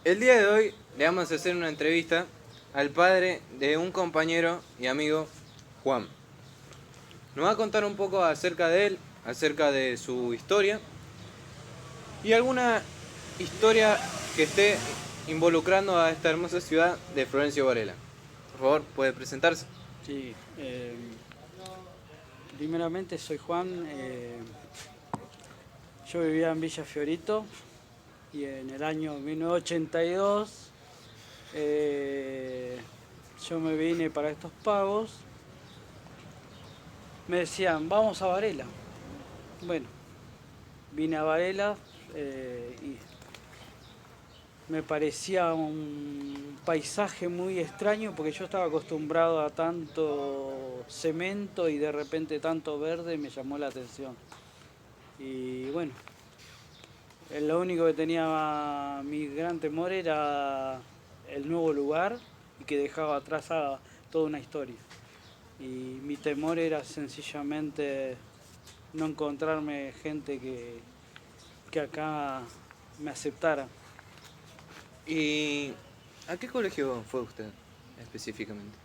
El día de hoy le vamos a hacer una entrevista al padre de un compañero y amigo, Juan. Nos va a contar un poco acerca de él, acerca de su historia y alguna historia que esté involucrando a esta hermosa ciudad de Florencio Varela. Por favor, puede presentarse. Sí, primeramente soy Juan, yo vivía en Villa Fiorito y en el año 1982 eh, yo me vine para estos pagos, me decían vamos a Varela. Bueno, vine a Varela y me parecía un paisaje muy extraño porque yo estaba acostumbrado a tanto cemento y de repente tanto verde me llamó la atención. Y bueno, lo único que tenía mi gran temor era el nuevo lugar y que dejaba atrás toda una historia. Y mi temor era sencillamente no encontrarme gente que acá me aceptara. ¿Y a qué colegio fue usted específicamente?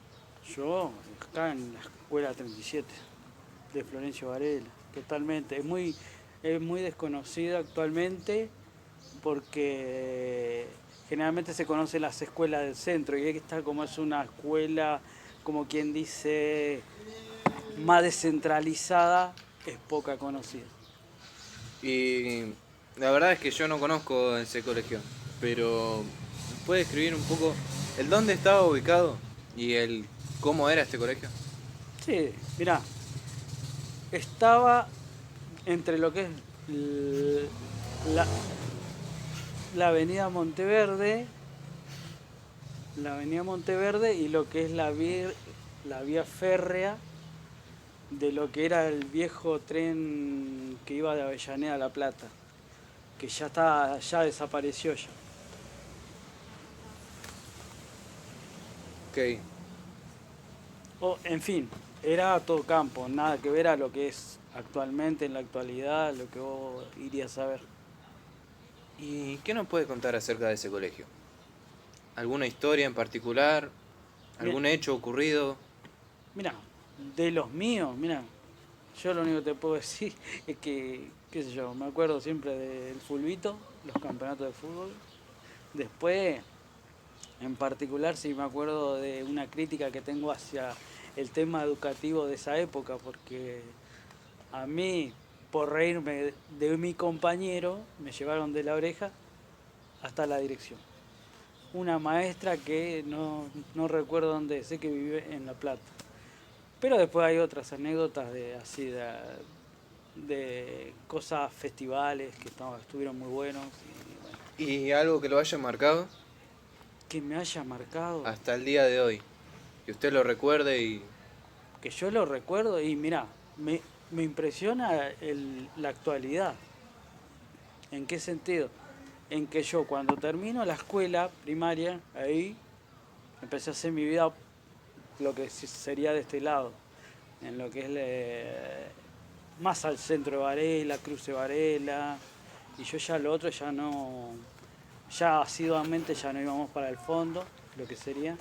Yo, acá en la escuela 37 de Florencio Varela, totalmente. Es muy desconocida actualmente porque generalmente se conocen las escuelas del centro y esta como es una escuela, como quien dice, más descentralizada, es poca conocida. Y la verdad es que yo no conozco ese colegio, pero ¿nos puede describir un poco el dónde estaba ubicado y el cómo era este colegio? Sí, mirá, estaba entre lo que es la, la avenida Monteverde, y lo que es la vía férrea de lo que era el viejo tren que iba de Avellaneda a La Plata, que ya desapareció ya. Ok. En fin, era todo campo, nada que ver a lo que es actualmente, en la actualidad, lo que vos irías a ver. ¿Y qué nos puede contar acerca de ese colegio? ¿Alguna historia en particular? Mira, ¿Algún hecho ocurrido? mira, de los míos, mira, yo lo único que te puedo decir es que, qué sé yo, me acuerdo siempre del fulbito, los campeonatos de fútbol. Después, en particular, sí me acuerdo de una crítica que tengo hacia el tema educativo de esa época, porque a mí, por reírme de mi compañero, me llevaron de la oreja hasta la dirección. Una maestra que no recuerdo dónde, sé que vive en La Plata. Pero después hay otras anécdotas de así de cosas, festivales que estuvieron muy buenos y bueno, ¿Y algo que lo haya marcado que me haya marcado, hasta el día de hoy? Que usted lo recuerde y... que yo lo recuerdo y mirá, me impresiona la actualidad. ¿En qué sentido? En que yo cuando termino la escuela primaria, ahí empecé a hacer mi vida lo que sería de este lado, en lo que es más al centro de Varela, Cruce Varela, y yo ya lo otro ya no, ya asiduamente ya no íbamos para el fondo, lo que sería.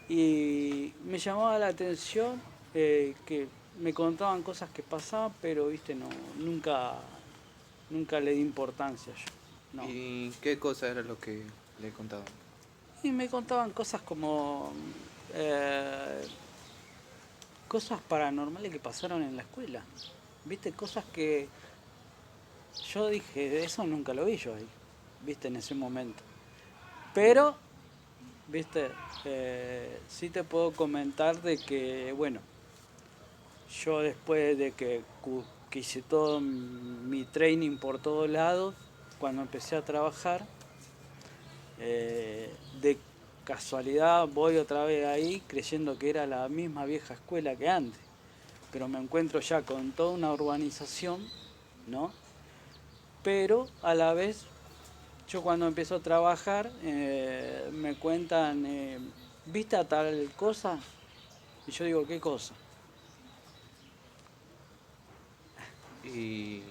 Y me llamaba la atención que me contaban cosas que pasaban, pero viste, no, nunca le di importancia yo. No. ¿Y qué cosas era lo que le contaban? Y me contaban cosas como eh, cosas paranormales que pasaron en la escuela. Viste, cosas que yo dije, eso nunca lo vi yo ahí, viste, en ese momento. Pero, viste, sí te puedo comentar de que, bueno, yo después de que hice todo mi training por todos lados, cuando empecé a trabajar, de casualidad voy otra vez ahí creyendo que era la misma vieja escuela que antes, pero me encuentro ya con toda una urbanización, ¿no? Pero a la vez, yo cuando empiezo a trabajar, me cuentan, ¿viste a tal cosa? Y yo digo, ¿qué cosa? Y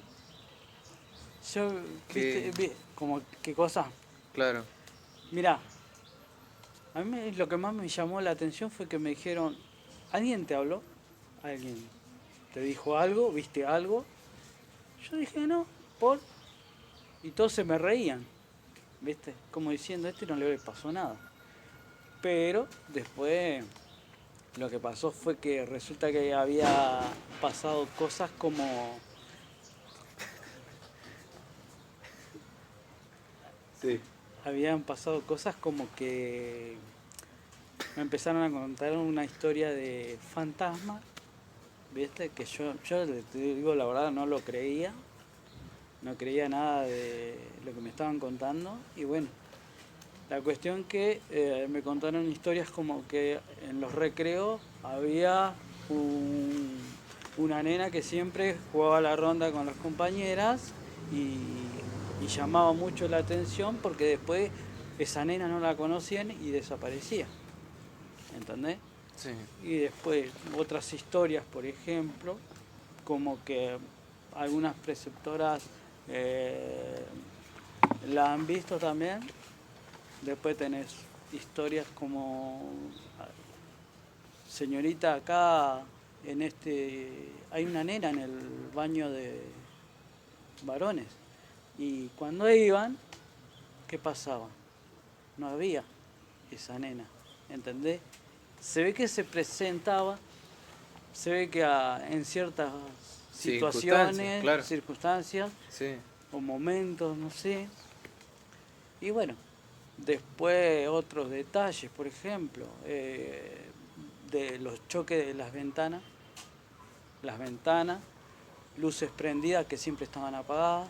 Yo, que, ¿viste? Como, ¿qué cosa? claro, Mirá, a mí lo que más me llamó la atención fue que me dijeron, ¿alguien te habló? ¿Alguien te dijo algo? ¿Viste algo? Yo dije, no, por... Y todos se me reían, ¿viste? Como diciendo, a este no le pasó nada. Pero después lo que pasó fue que resulta que había pasado cosas como... Sí. Habían pasado cosas como que me empezaron a contar una historia de fantasma, ¿viste? Que yo te digo la verdad, no lo creía. No creía nada de lo que me estaban contando. Y bueno, la cuestión que me contaron historias como que en los recreos había una nena que siempre jugaba la ronda con las compañeras y llamaba mucho la atención porque después esa nena no la conocían y desaparecía. ¿Entendés? Sí. Y después otras historias, por ejemplo, como que algunas preceptoras la han visto también. Después tenés historias como, señorita, acá en hay una nena en el baño de varones. Y cuando iban, ¿qué pasaba? No había esa nena, ¿entendés? Se ve que se presentaba, se ve que en ciertas situaciones, claro. circunstancias Sí. o momentos, no sé. Y bueno, después otros detalles, por ejemplo, de los choques de las ventanas, luces prendidas que siempre estaban apagadas.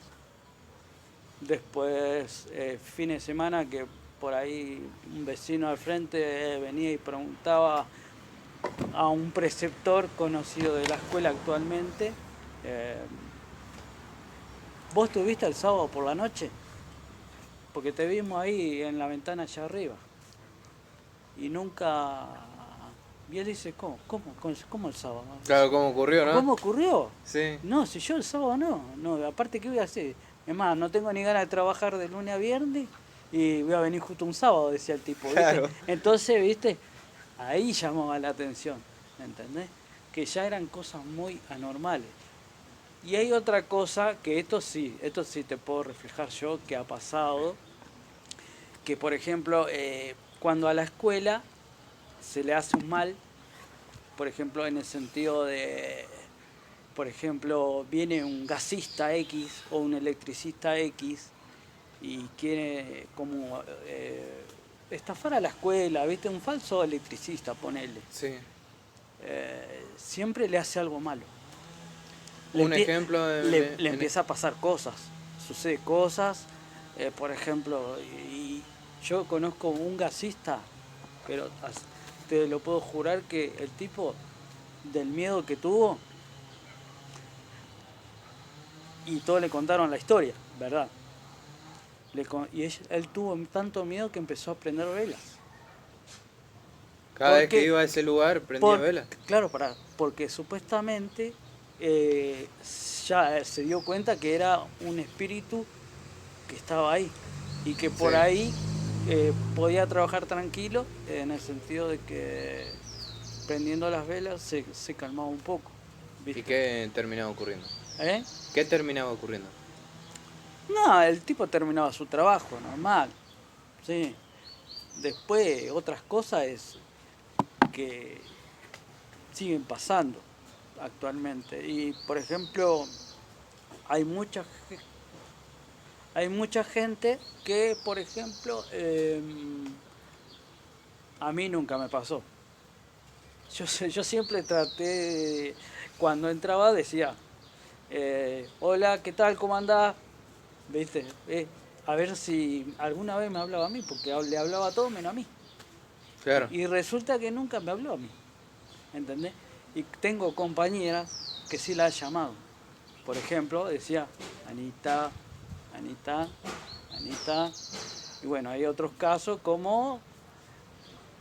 Después, fines de semana que por ahí un vecino al frente venía y preguntaba a un preceptor conocido de la escuela actualmente, eh, ¿vos estuviste el sábado por la noche? Porque te vimos ahí en la ventana allá arriba. Y nunca... Y él dice, ¿cómo el sábado? Claro, ¿cómo ocurrió, no? ¿Cómo ocurrió? Sí. No, si yo el sábado no, aparte ¿qué voy a hacer? Es más, no tengo ni ganas de trabajar de lunes a viernes y voy a venir justo un sábado, decía el tipo, ¿viste? Claro. Entonces, ¿viste? Ahí llamaba la atención, ¿entendés? Que ya eran cosas muy anormales. Y hay otra cosa que esto sí te puedo reflejar yo, que ha pasado, que por ejemplo, cuando a la escuela se le hace un mal, por ejemplo, en el sentido de, por ejemplo, viene un gasista X o un electricista X y quiere como estafar a la escuela, ¿viste? Un falso electricista, ponele. Sí. Siempre le hace algo malo. Un ejemplo Le empieza a pasar cosas, sucede cosas, por ejemplo, y yo conozco un gasista, pero te lo puedo jurar que el tipo del miedo que tuvo, y todos le contaron la historia, ¿verdad? Y él tuvo tanto miedo que empezó a prender velas. Cada vez que iba a ese lugar prendía velas. Claro, porque supuestamente ya se dio cuenta que era un espíritu que estaba ahí y que por ahí podía trabajar tranquilo en el sentido de que prendiendo las velas se calmaba un poco, ¿viste? ¿Y qué terminaba ocurriendo? ¿Eh? ¿Qué terminaba ocurriendo? No, el tipo terminaba su trabajo normal, sí. Después otras cosas es que siguen pasando actualmente y por ejemplo hay mucha gente que por ejemplo a mí nunca me pasó. Yo siempre traté, cuando entraba decía, hola, ¿qué tal? ¿Cómo andás? ¿Viste? A ver si alguna vez me hablaba a mí, porque le hablaba a todos menos a mí. Claro. Y resulta que nunca me habló a mí, ¿entendés? Y tengo compañeras que sí la han llamado. Por ejemplo, decía, Anita, Anita, Anita. Y bueno, hay otros casos como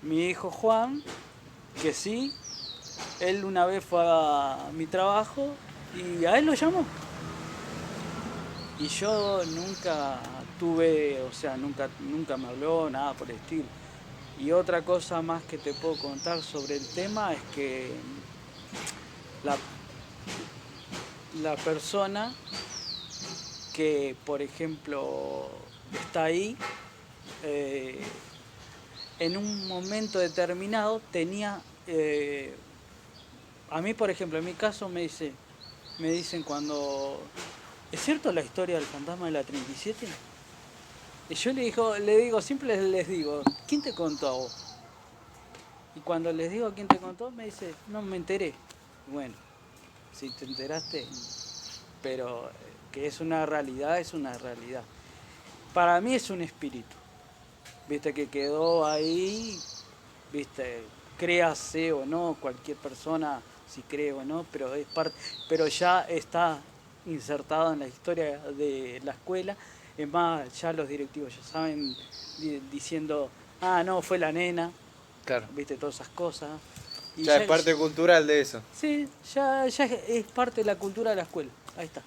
mi hijo Juan, que sí, él una vez fue a mi trabajo y a él lo llamó. Y yo nunca tuve, o sea, nunca me habló, nada por el estilo. Y otra cosa más que te puedo contar sobre el tema es que la, la persona que, por ejemplo, está ahí, eh, en un momento determinado tenía, a mí, por ejemplo, en mi caso me dicen cuando, ¿es cierto la historia del fantasma de la 37? Y yo le digo, siempre les digo, ¿quién te contó a vos? Y cuando les digo quién te contó, me dice, no me enteré. Bueno, si te enteraste, pero que es una realidad, es una realidad. Para mí es un espíritu, viste, que quedó ahí, viste, créase o no, cualquier persona, si cree o no, pero es parte, pero ya está insertado en la historia de la escuela. Es más, ya los directivos ya saben, diciendo, ah, no, fue la nena, Claro. viste, todas esas cosas. Y Ya es parte cultural de eso. sí, ya es parte de la cultura de la escuela. Ahí está.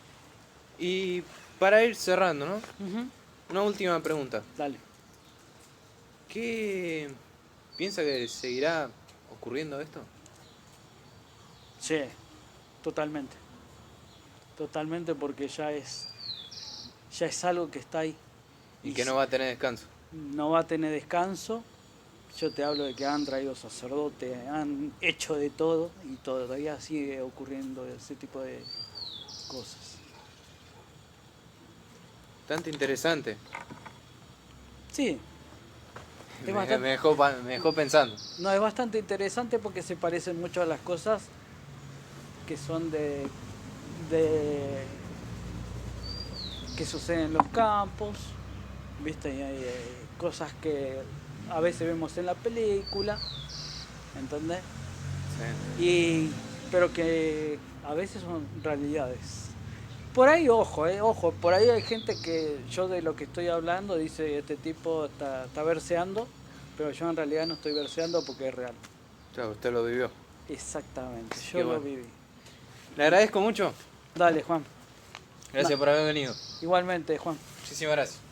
Y para ir cerrando, ¿no? Ujú. Una última pregunta. Dale. ¿Qué piensa que seguirá ocurriendo esto? Sí, totalmente. Totalmente porque ya es algo que está ahí. Y que no va a tener descanso. No va a tener descanso. Yo te hablo de que han traído sacerdotes, han hecho de todo y todavía sigue ocurriendo ese tipo de cosas. Bastante interesante. Sí, es Me bastante, dejó pensando. no, es bastante interesante porque se parecen mucho a las cosas que son de que suceden en los campos, ¿viste? Y hay cosas que a veces vemos en la película, ¿entendés? Sí. Pero que a veces son realidades. Por ahí, ojo, por ahí hay gente que yo de lo que estoy hablando dice, este tipo está verseando, pero yo en realidad no estoy verseando porque es real. Claro, usted lo vivió. Exactamente, Así yo que lo bueno. viví. Le agradezco mucho. Dale, Juan. Gracias por haber venido. Igualmente, Juan. Muchísimas gracias.